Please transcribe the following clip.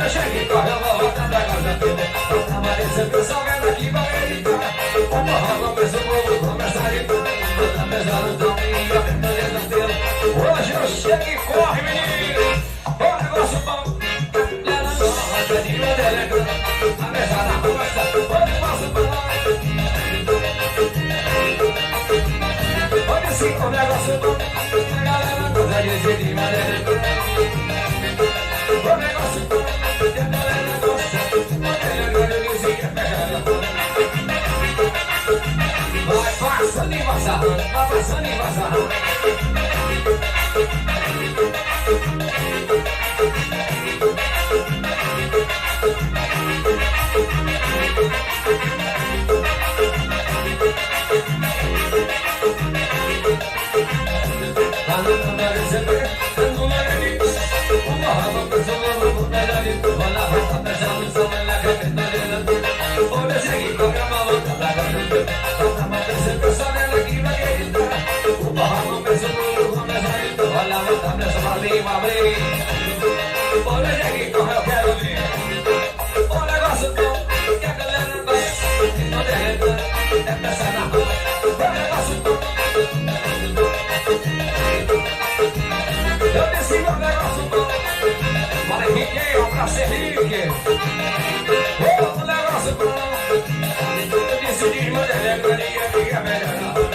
Olha, cheguei, corre, eu vou rodar da casa toda. Tô trabalhando, pessoal, vendo aqui, vai editar. O forró começa, o povo começa a gritar. Tô pesando, tô me apertando o pelo. Hoje eu chego e corre, menino. O negócio bom. Ela não roda de modelo. A mesa na rua, o negócio bom. Olha assim, o negócio bom. A galera gosta de ser de modelo. O negócio bom. A galera gosta. Vai passando e vazando, vai passando e vazando. Olha aqui como eu quero ver. O negócio bom que a galera gosta. E não derreta, é peça na rua. O negócio bom. Eu disse o negócio bom. Olha quem é pra ser rico. O negócio bom. Eu disse de mulher, fica melhor.